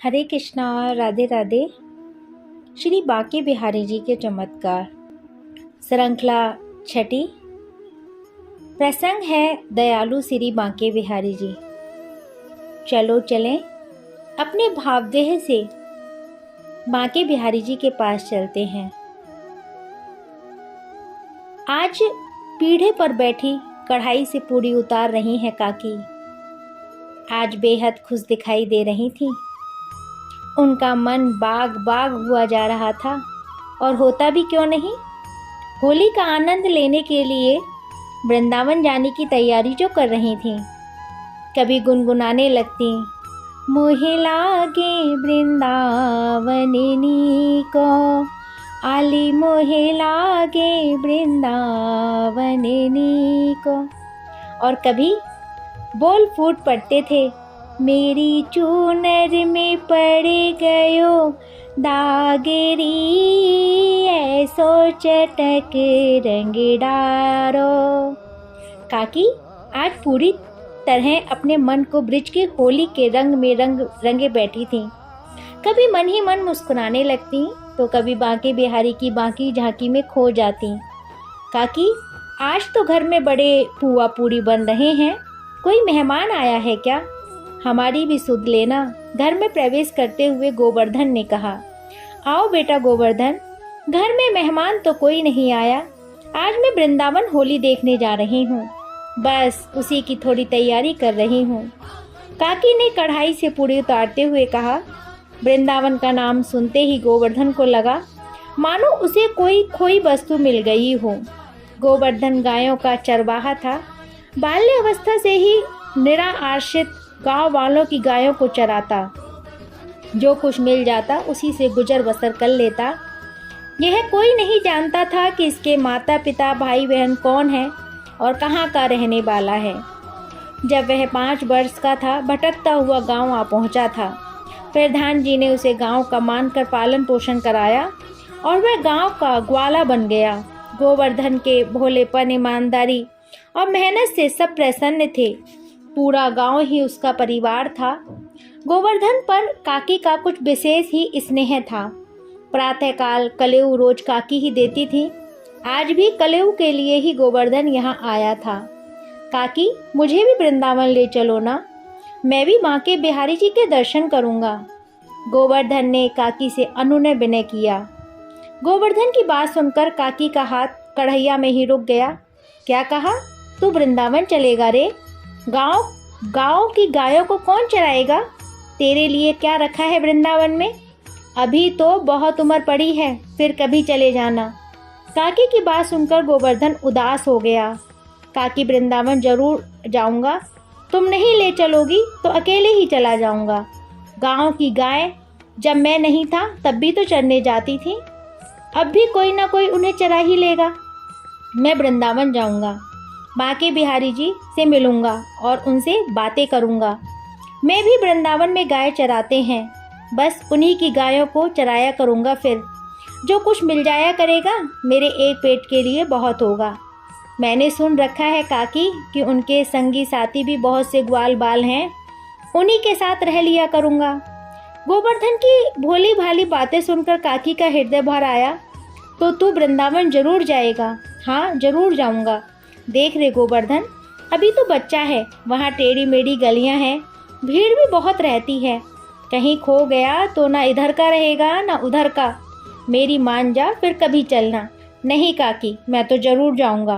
हरे कृष्णा, राधे राधे। श्री बांके बिहारी जी के चमत्कार, श्रृंखला छठी। प्रसंग है दयालु श्री बांके बिहारी जी। चलो चलें, अपने भावदेह से बांके बिहारी जी के पास चलते हैं। आज पीढ़े पर बैठी कढ़ाई से पूरी उतार रही हैं काकी। आज बेहद खुश दिखाई दे रही थी। उनका मन बाग बाग हुआ जा रहा था, और होता भी क्यों नहीं। होली का आनंद लेने के लिए वृंदावन जाने की तैयारी जो कर रही थी। कभी गुनगुनाने लगती, मोहे लागे वृंदावनी को, आली मोहे लागे वृंदावनी को। और कभी बोल फूट पड़ते थे, मेरी चूनर में पड़ गयो दागरी, ऐसो चटक रंग डारो। काकी आज पूरी तरह अपने मन को ब्रिज के होली के रंग में रंगे बैठी थी। कभी मन ही मन मुस्कुराने लगती, तो कभी बांके बिहारी की बांकी झांकी में खो जाती। काकी आज तो घर में बड़े पुआ पूरी बन रहे हैं, कोई मेहमान आया है क्या? हमारी भी सुध लेना। घर में प्रवेश करते हुए गोवर्धन ने कहा, आओ बेटा गोवर्धन, घर में मेहमान तो कोई नहीं आया। आज मैं वृंदावन होली देखने जा रही हूँ, बस उसी की थोड़ी तैयारी कर रही हूँ। काकी ने कढ़ाई से पूरी उतारते हुए कहा। वृंदावन का नाम सुनते ही गोवर्धन को लगा मानो उसे कोई खोई वस्तु मिल गई हो। गोवर्धन गायों का चरवाहा था। बाल्य अवस्था से ही निराश्रित गांव वालों की गायों को चराता, जो कुछ मिल जाता उसी से गुजर बसर कर लेता। यह कोई नहीं जानता था कि इसके माता पिता भाई बहन कौन है और कहाँ का रहने वाला है। जब वह 5 वर्ष का था, भटकता हुआ गांव आ पहुंचा था। प्रधान जी ने उसे गांव का मानकर पालन पोषण कराया और वह गांव का ग्वाला बन गया। गोवर्धन के भोलेपन, ईमानदारी और मेहनत से सब प्रसन्न थे। पूरा गांव ही उसका परिवार था। गोवर्धन पर काकी का कुछ विशेष ही स्नेह था। प्रातःकाल कलेऊ रोज काकी ही देती थी। आज भी कलेऊ के लिए ही गोवर्धन यहाँ आया था। काकी मुझे भी वृंदावन ले चलो ना, मैं भी बांके बिहारी जी के दर्शन करूँगा। गोवर्धन ने काकी से अनुनय विनय किया। गोवर्धन की बात सुनकर काकी का हाथ कढ़ैया में ही रुक गया। क्या कहा? तू वृंदावन चलेगा रे? गांव की गायों को कौन चराएगा? तेरे लिए क्या रखा है वृंदावन में? अभी तो बहुत उम्र पड़ी है, फिर कभी चले जाना। काकी की बात सुनकर गोवर्धन उदास हो गया। काकी वृंदावन जरूर जाऊंगा, तुम नहीं ले चलोगी तो अकेले ही चला जाऊंगा। गांव की गाय जब मैं नहीं था तब भी तो चरने जाती थी, अब भी कोई ना कोई उन्हें चरा ही लेगा। मैं वृंदावन जाऊंगा, बांके बिहारी जी से मिलूंगा और उनसे बातें करूंगा। मैं भी वृंदावन में गाय चराते हैं, बस उन्हीं की गायों को चराया करूंगा। फिर जो कुछ मिल जाया करेगा मेरे एक पेट के लिए बहुत होगा। मैंने सुन रखा है काकी कि उनके संगी साथी भी बहुत से ग्वाल बाल हैं, उन्हीं के साथ रह लिया करूंगा। गोवर्धन की भोली भाली बातें सुनकर काकी का हृदय भर आया। तो तू वृंदावन जरूर जाएगा? हाँ जरूर जाऊंगा। देख रे गोवर्धन, अभी तो बच्चा है, वहाँ टेढ़ी मेढ़ी गलियाँ हैं, भीड़ भी बहुत रहती है। कहीं खो गया तो ना इधर का रहेगा ना उधर का। मेरी मान जा, फिर कभी चलना। नहीं काकी, मैं तो जरूर जाऊंगा।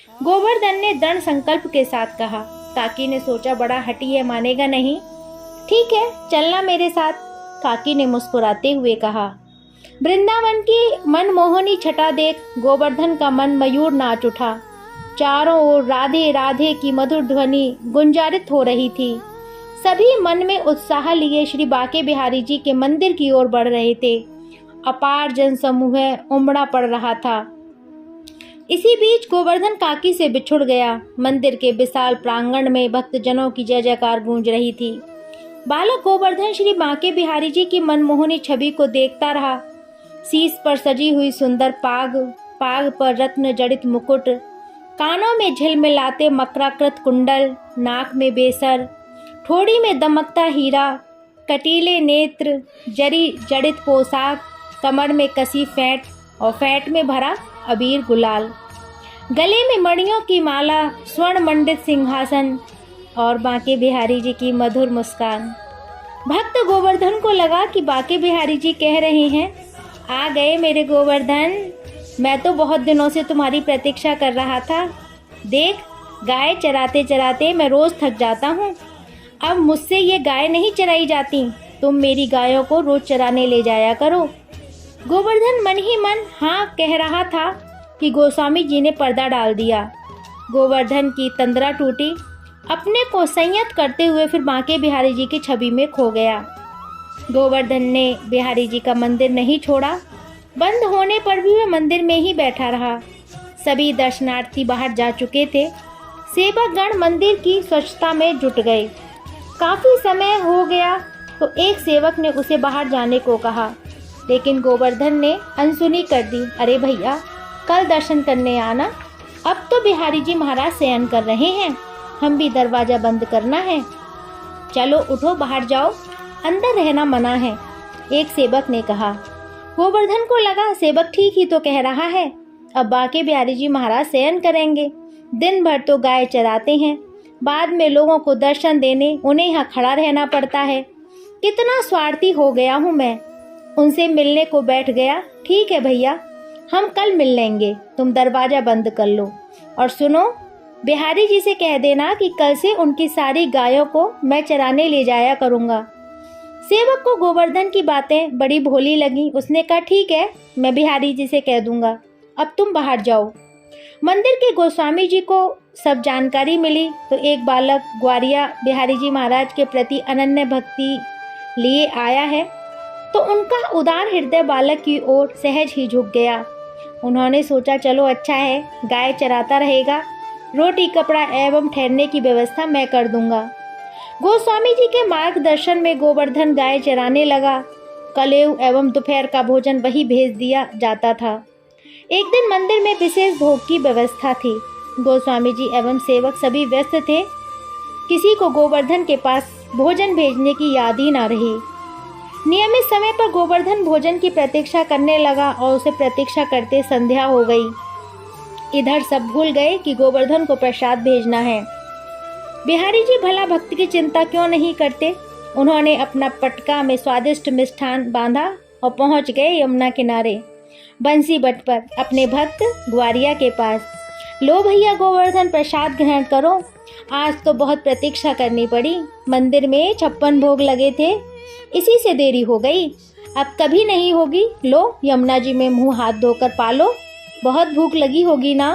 गोवर्धन ने दृढ़ संकल्प के साथ कहा। काकी ने सोचा बड़ा हठी है, मानेगा नहीं। ठीक है, चलना मेरे साथ, काकी ने मुस्कुराते हुए कहा। वृंदावन की मनमोहनी छटा देख गोवर्धन का मन मयूर नाच उठा। चारों ओर राधे राधे की मधुर ध्वनि गुंजारित हो रही थी। सभी मन में उत्साह लिए श्री बांके बिहारी जी के मंदिर की ओर बढ़ रहे थे। अपार जन समूह उमड़ा पड़ रहा था। इसी बीच गोवर्धन काकी से बिछुड़ गया। मंदिर के विशाल प्रांगण में भक्तजनों की जय जयकार गूंज रही थी। बालक गोवर्धन श्री बांके बिहारी जी की मनमोहनी छवि को देखता रहा। शीश पर सजी हुई सुंदर पाग पर रत्न जड़ित मुकुट, कानों में झिलमिलाते मकराकृत कुंडल, नाक में बेसर, ठोड़ी में दमकता हीरा, कटीले नेत्र, जरी जड़ित पोशाक, कमर में कसी फेंट और फेंट में भरा अबीर गुलाल, गले में मणियों की माला, स्वर्ण मंडित सिंहासन और बांके बिहारी जी की मधुर मुस्कान। भक्त गोवर्धन को लगा कि बांके बिहारी जी कह रहे हैं, आ गए मेरे गोवर्धन, मैं तो बहुत दिनों से तुम्हारी प्रतीक्षा कर रहा था। देख, गाय चराते चराते मैं रोज थक जाता हूँ। अब मुझसे ये गाय नहीं चराई जाती, तुम मेरी गायों को रोज चराने ले जाया करो। गोवर्धन मन ही मन हाँ कह रहा था कि गोस्वामी जी ने पर्दा डाल दिया। गोवर्धन की तंद्रा टूटी। अपने को संयत करते हुए फिर बांके बिहारी जी की छवि में खो गया। गोवर्धन ने बिहारी जी का मंदिर नहीं छोड़ा। बंद होने पर भी वह मंदिर में ही बैठा रहा। सभी दर्शनार्थी बाहर जा चुके थे। सेवकगण मंदिर की स्वच्छता में जुट गए। काफी समय हो गया तो एक सेवक ने उसे बाहर जाने को कहा, लेकिन गोवर्धन ने अनसुनी कर दी। अरे भैया, कल दर्शन करने आना, अब तो बिहारी जी महाराज शयन कर रहे हैं, हम भी दरवाजा बंद करना है। चलो उठो, बाहर जाओ, अंदर रहना मना है, एक सेवक ने कहा। गोवर्धन को लगा सेवक ठीक ही तो कह रहा है। अब बांके बिहारी जी महाराज शयन करेंगे, दिन भर तो गाय चराते हैं, बाद में लोगों को दर्शन देने उन्हें यहाँ खड़ा रहना पड़ता है। कितना स्वार्थी हो गया हूँ मैं। उनसे मिलने को बैठ गया। ठीक है भैया, हम कल मिल लेंगे, तुम दरवाजा बंद कर लो। और सुनो, बिहारी जी से कह देना कि कल से उनकी सारी गायों को मैं चराने ले जाया करूँगा। सेवक को गोवर्धन की बातें बड़ी भोली लगी। उसने कहा, ठीक है, मैं बिहारी जी से कह दूंगा, अब तुम बाहर जाओ। मंदिर के गोस्वामी जी को सब जानकारी मिली तो एक बालक ग्वारिया बिहारी जी महाराज के प्रति अनन्य भक्ति लिए आया है, तो उनका उदार हृदय बालक की ओर सहज ही झुक गया। उन्होंने सोचा, चलो अच्छा है, गाय चराता रहेगा, रोटी कपड़ा एवं ठहरने की व्यवस्था मैं कर दूंगा। गोस्वामी जी के मार्गदर्शन में गोवर्धन गाय चराने लगा। कलेव एवं दोपहर का भोजन वही भेज दिया जाता था। एक दिन मंदिर में विशेष भोग की व्यवस्था थी। गोस्वामी जी एवं सेवक सभी व्यस्त थे। किसी को गोवर्धन के पास भोजन भेजने की याद ही ना रही। नियमित समय पर गोवर्धन भोजन की प्रतीक्षा करने लगा और उसे प्रतीक्षा करते संध्या हो गई। इधर सब भूल गए कि गोवर्धन को प्रसाद भेजना है। बिहारी जी भला भक्त की चिंता क्यों नहीं करते। उन्होंने अपना पटका में स्वादिष्ट मिष्ठान बांधा और पहुंच गए यमुना किनारे बंसी बट पर अपने भक्त ग्वारिया के पास। लो भैया गोवर्धन, प्रसाद ग्रहण करो, आज तो बहुत प्रतीक्षा करनी पड़ी। मंदिर में 56 भोग लगे थे, इसी से देरी हो गई, अब कभी नहीं होगी। लो यमुना जी में मुंह हाथ धोकर पालो, बहुत भूख लगी होगी ना।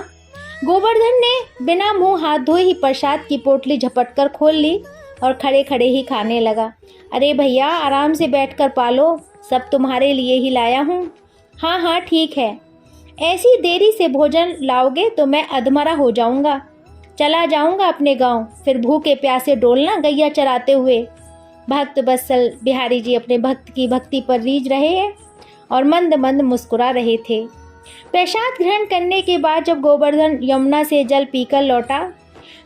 गोवर्धन ने बिना मुंह हाथ धोए ही प्रसाद की पोटली झपट कर खोल ली और खड़े खड़े ही खाने लगा। अरे भैया, आराम से बैठकर पालो, सब तुम्हारे लिए ही लाया हूँ। हाँ हाँ ठीक है, ऐसी देरी से भोजन लाओगे तो मैं अधमरा हो जाऊंगा, चला जाऊंगा अपने गांव, फिर भूखे प्यासे डोलना गैया चराते हुए। भक्त बत्सल बिहारी जी अपने भक्त की भक्ति पर रीझ रहे हैं और मंद मंद मुस्कुरा रहे थे। प्रसाद ग्रहण करने के बाद जब गोवर्धन यमुना से जल पीकर लौटा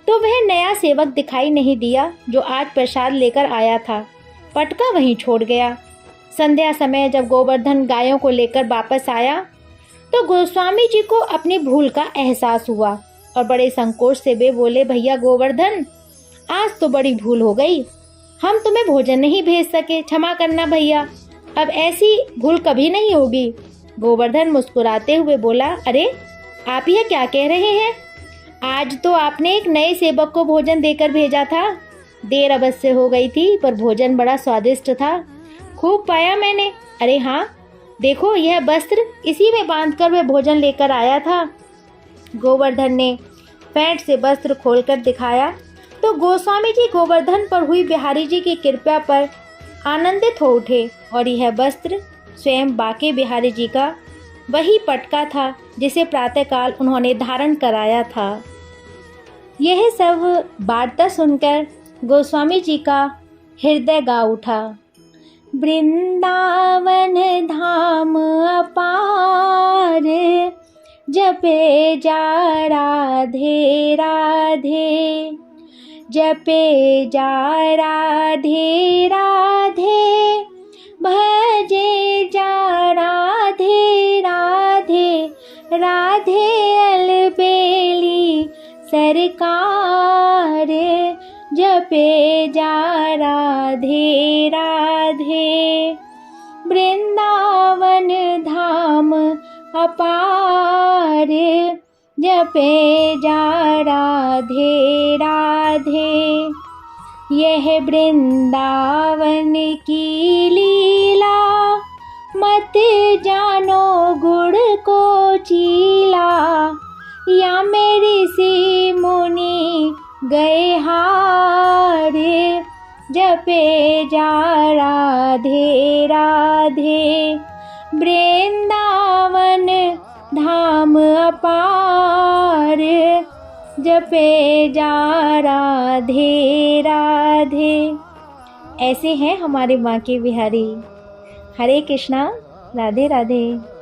तो वह नया सेवक दिखाई नहीं दिया जो आज प्रसाद लेकर आया था। पटका वहीं छोड़ गया। संध्या समय जब गोवर्धन गायों को लेकर वापस आया तो गोस्वामी जी को अपनी भूल का एहसास हुआ और बड़े संकोच से वे बोले, भैया गोवर्धन, आज तो बड़ी भूल हो गई, हम तुम्हें भोजन नहीं भेज सके, क्षमा करना भैया, अब ऐसी भूल कभी नहीं होगी। गोवर्धन मुस्कुराते हुए बोला, अरे आप यह क्या कह रहे हैं, आज तो आपने एक नए सेवक को भोजन देकर भेजा था। देर अवश्य हो गई थी पर भोजन बड़ा स्वादिष्ट था, खूब पाया मैंने। अरे हाँ देखो, यह वस्त्र, इसी में बांधकर वह भोजन लेकर आया था। गोवर्धन ने पैंट से वस्त्र खोलकर दिखाया तो गोस्वामी जी गोवर्धन पर हुई बिहारी जी की कृपा पर आनंदित हो उठे और यह वस्त्र स्वयं बांके बिहारी जी का वही पटका था जिसे प्रातःकाल उन्होंने धारण कराया था। यह सब वार्ता सुनकर गोस्वामी जी का हृदय गा उठा। वृंदावन धाम अपार, जपे जा राधे राधे, जपे जा राधे राधे, भजे जा राधे राधे, राधे अलबेली सरकार, जपे जा राधे राधे। वृंदावन धाम अपार, जपे जा राधे राधे। यह वृंदावन की लीला, मत जानो गुड़ को चीला, या मेरी सी मुनि गए हार, जपे जा राधे राधे। वृंदावन धाम अपार, जपे जा राधे राधे। ऐसे हैं हमारे बांके बिहारी। हरे कृष्णा, राधे राधे।